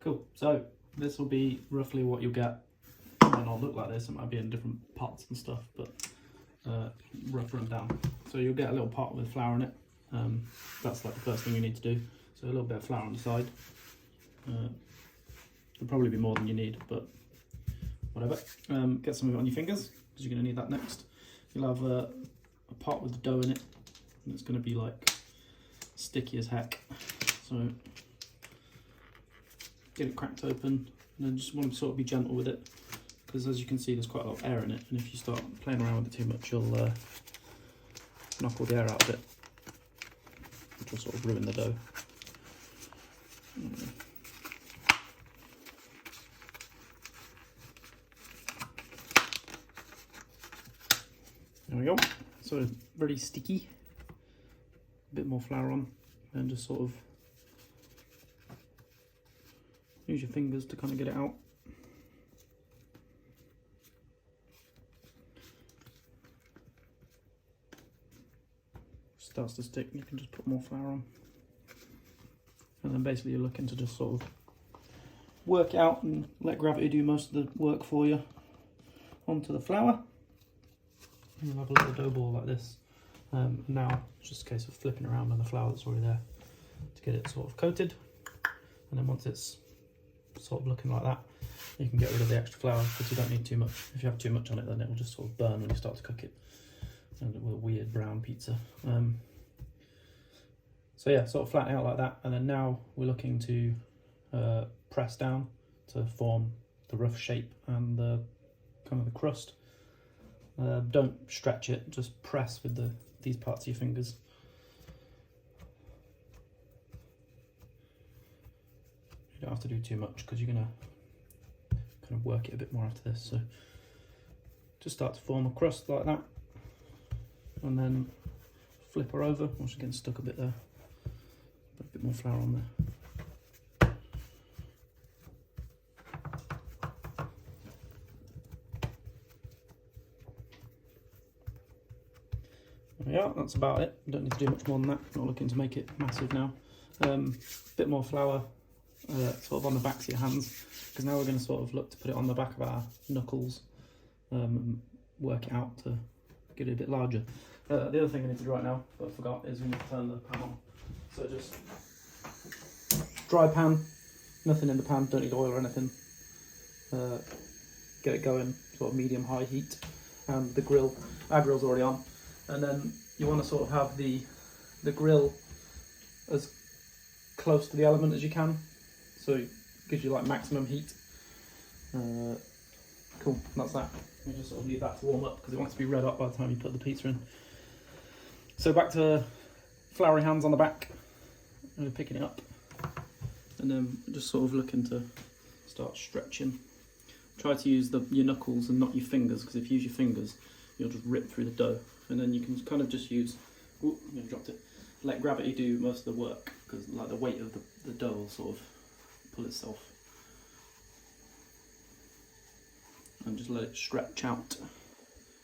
Cool, so this will be roughly what you'll get. It might not look like this, it might be in different pots and stuff, but rough rundown. So you'll get a little pot with flour in it. That's like the first thing you need to do. So a little bit of flour on the side. There'll probably be more than you need, but whatever. Get some of it on your fingers, because you're going to need that next. You'll have a pot with the dough in it, and it's going to be like sticky as heck. So get it cracked open, and then just want to sort of be gentle with it, because as you can see there's quite a lot of air in it, and if you start playing around with it too much you'll knock all the air out of it, which will sort of ruin the dough. There we go, so very sticky. A bit more flour on, and just sort of use your fingers to kind of get it out. Starts to stick, you can just put more flour on. And then basically you're looking to just sort of work it out and let gravity do most of the work for you onto the flour. And you'll have a little dough ball like this. Now it's just a case of flipping around on the flour that's already there to get it sort of coated. And then once it's sort of looking like that, you can get rid of the extra flour, because you don't need too much. If you have too much on it, then it will just sort of burn when you start to cook it, and it will a weird brown pizza. So yeah, sort of flatten it out like that, and then now we're looking to press down to form the rough shape and the kind of the crust. Don't stretch it, just press with these parts of your fingers. You don't have to do too much, because you're going to kind of work it a bit more after this. So just start to form a crust like that, and then flip her over. I'm just getting stuck a bit there. Put a bit more flour on there. There we are, that's about it. You don't need to do much more than that. Not looking to make it massive now. Bit more flour sort of on the backs of your hands, because now we're going to sort of look to put it on the back of our knuckles and work it out to get it a bit larger. The other thing I need to do right now, that I forgot, is we need to turn the pan on. So just dry pan, nothing in the pan, don't need oil or anything. Get it going, sort of medium-high heat, and the grill, our grill's already on. And then you want to sort of have the grill as close to the element as you can, so it gives you like maximum heat. Cool, that's that. You just sort of leave that to warm up, because it wants to be red hot by the time you put the pizza in. So back to floury hands on the back, and picking it up, and then just sort of looking to start stretching. Try to use your knuckles and not your fingers, because if you use your fingers you'll just rip through the dough. And then you can kind of just use, ooh, I dropped it, let gravity do most of the work, because like the weight of the dough will sort of pull itself, and just let it stretch out.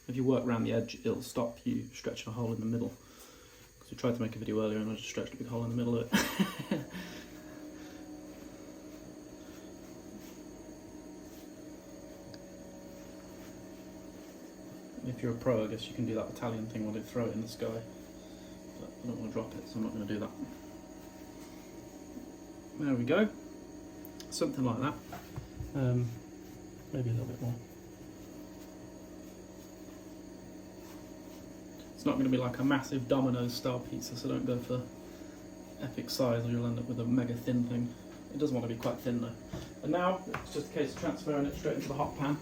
If you work around the edge, it'll stop you stretching a hole in the middle, because we tried to make a video earlier and I just stretched a big hole in the middle of it. If you're a pro, I guess you can do that Italian thing where they throw it in the sky, but I don't want to drop it, so I'm not going to do that. There we go, something like that, maybe a little bit more. It's not going to be like a massive Domino's style pizza, so don't go for epic size or you'll end up with a mega thin thing. It does want to be quite thin though. And now it's just a case of transferring it straight into the hot pan.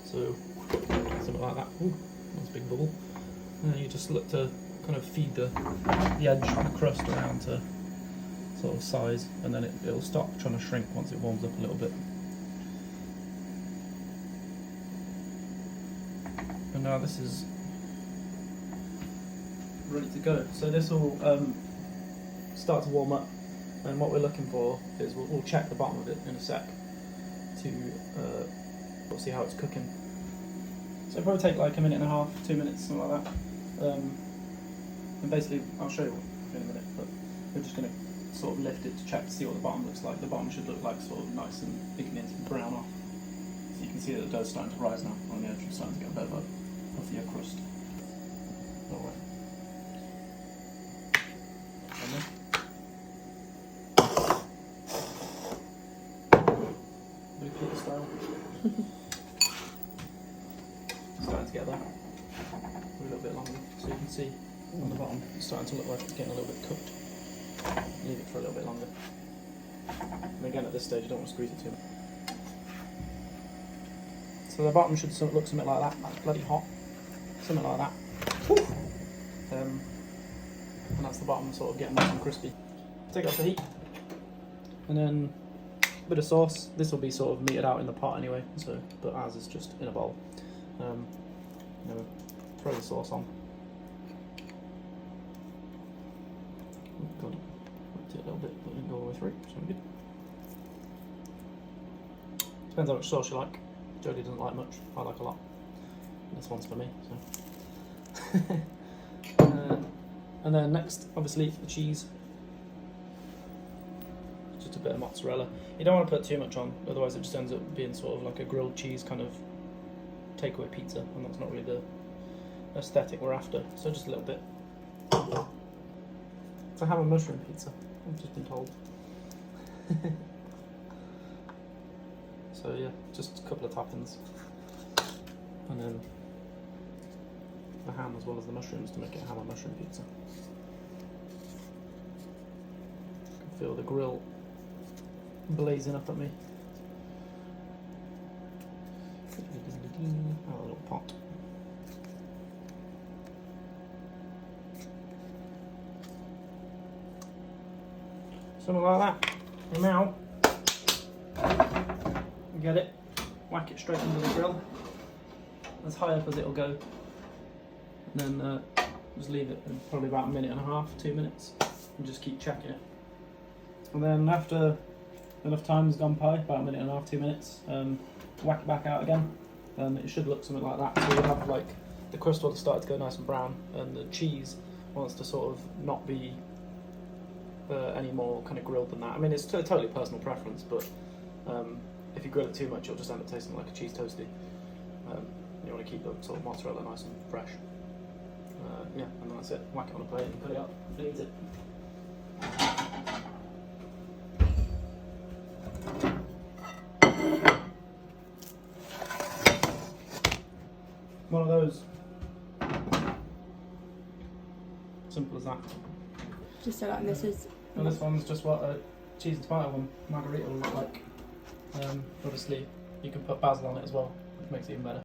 So something like that. Ooh, that's a big bubble. And then you just look to kind of feed the edge of the crust around to sort of size, and then it'll stop trying to shrink once it warms up a little bit. And now this is ready to go. So this will start to warm up, and what we're looking for is we'll check the bottom of it in a sec to we'll see how it's cooking. So it'll probably take like a minute and a half, 2 minutes, something like that. And basically, I'll show you in a minute, but we're just going to sort of lift it to check to see what the bottom looks like. The bottom should look like sort of nice and beginning to brown off. So you can see that the dough's starting to rise now on the edge. It's starting to get a bit of a puffier crust. All right. And then cookie style. Starting to get there. A little bit longer, so you can see on the bottom it's starting to look like it's getting a little bit cooked. Leave it for a little bit longer. And again, at this stage, you don't want to squeeze it too much. So the bottom should look something like that. That's bloody hot. Something like that. And that's the bottom sort of getting nice and crispy. Take it off the heat, and then a bit of sauce. This will be sort of meted out in the pot anyway, so but ours is just in a bowl. Throw the sauce on. Good. Wait it a little bit, but it didn't go all the way through, so we're good. Depends how much sauce you like. Jodie doesn't like much. I like a lot. And this one's for me. So. And then next, obviously, the cheese. Just a bit of mozzarella. You don't want to put too much on, otherwise it just ends up being sort of like a grilled cheese kind of takeaway pizza, and that's not really the aesthetic we're after. So just a little bit. It's a ham and mushroom pizza, I've just been told. So yeah, just a couple of toppings, and then the ham as well as the mushrooms to make it a ham and mushroom pizza. I can feel the grill blazing up at me. Oh, a little pot. Something like that. And now, get it, whack it straight into the grill, as high up as it'll go, and then just leave it for probably about a minute and a half, 2 minutes, and just keep checking it. And then after enough time has gone by, about a minute and a half, 2 minutes, whack it back out again. It should look something like that. So you have like the crust will have started to go nice and brown, and the cheese wants to sort of not be any more kind of grilled than that. I mean, it's totally personal preference, but if you grill it too much, it'll just end up tasting like a cheese toasty. You want to keep the sort of mozzarella nice and fresh. Yeah, and then that's it. Whack it on a plate and put it up and eat it. One of those. Simple as that. Just so like this is. And this one's just what a cheese and tomato one margarita will look like. Obviously, you can put basil on it as well, which makes it even better.